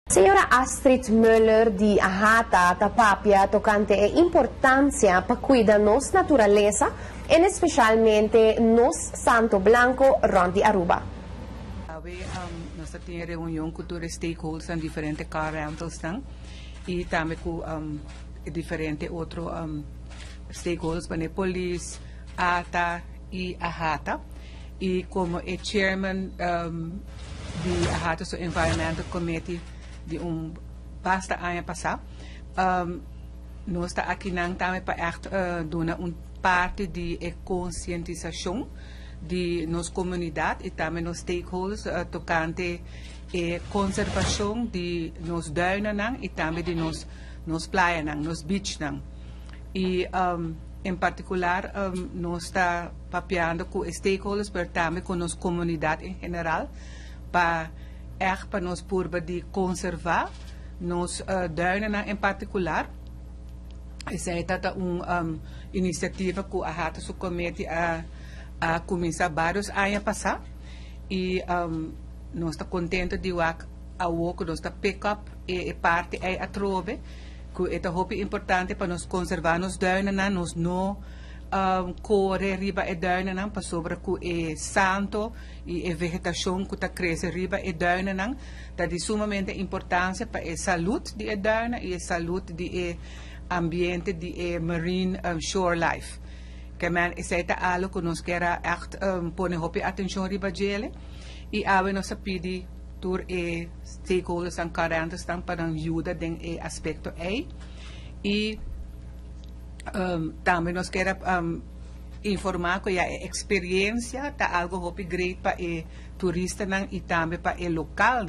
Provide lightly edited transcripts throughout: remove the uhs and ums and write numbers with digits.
Señora Astrid Müller di Ahata Tapapia tocante a importancia para cuidar nos naturaleza, en especialmente nos Santo Blanco Rondi Aruba. Nós temos reunião com todos os stakeholders em diferentes car rentals e também com diferentes outros stakeholders, como police, ATA e Ahata. E como é chairman de Ahata so Environmental Committee de basta ano passado, nós estamos aqui também para dar parte de conscientização de nossa comunidade e também nos stakeholders tocante a conservação de nos duinen e também de nos praias, nos beach. E em particular nós estamos papeando com stakeholders, mas também com nossa comunidade em geral, para nos purba de conservar nos duinen em particular. Essa é uma iniciativa que a Ahata so Committee a começar vários anos passados e nós estamos contentes de que nós estamos pick up e parte a trove que é muito importante para nós conservar nos duinen, nós não correr riba e duinen para sobre que é santo e a vegetação que está crescendo riba e duinen está de sumamente importância para a saúde de duinen e a saúde de ambiente de marine shore life. Que men is het algo que nos quer echt poner hopi atenção riba gele e ave nos pedi tur stakeholders en carentes dan para ajuda den aspecto e também nos quer informar que a experiência tá algo hopi great para turista e também para local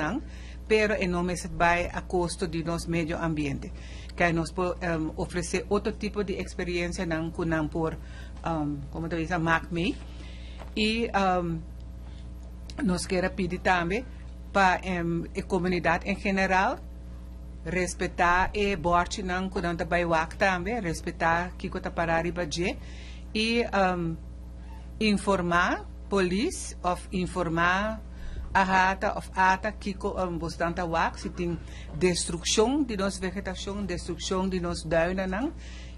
pero não me vai a custo de nosso meio ambiente que nos oferecer outro tipo de experiência que não por como te diz, MACME e nos quer pedir também para a comunidade em geral respeitar e borte não quando vai wak também respeitar que está para riba e informar police of informar Ahata of ATA que bastante wak se tem destruição de nossa vegetação destruição de nos duinen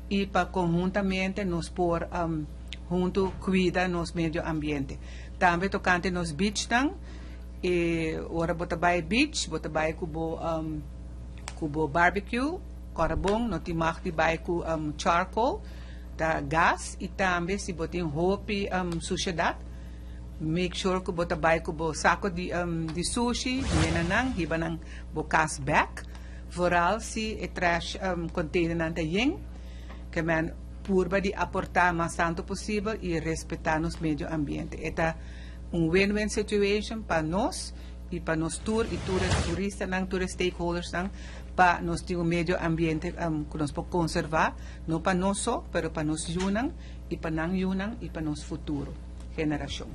e para conjuntamente nos por junto cuida nos meio ambiente. Também tocante nos beach e ora bota by beach, bota by kubo barbecue, carbon, no timach de by ku charcoal, da gas e também se botin hopi sociedade, make sure que bota by kubo saco de sushi, yenanang, hibanang bokas back, vooral se e trash container nanta yeng que men purba de aportar mais tanto possível e respeitar nosso meio ambiente. É win-win situation para nós e para nos turistas, todos stakeholders, para nós ter meio ambiente que nós podemos conservar, não para nós só, mas para nós junang e para nang junang e para nosso futuro geração.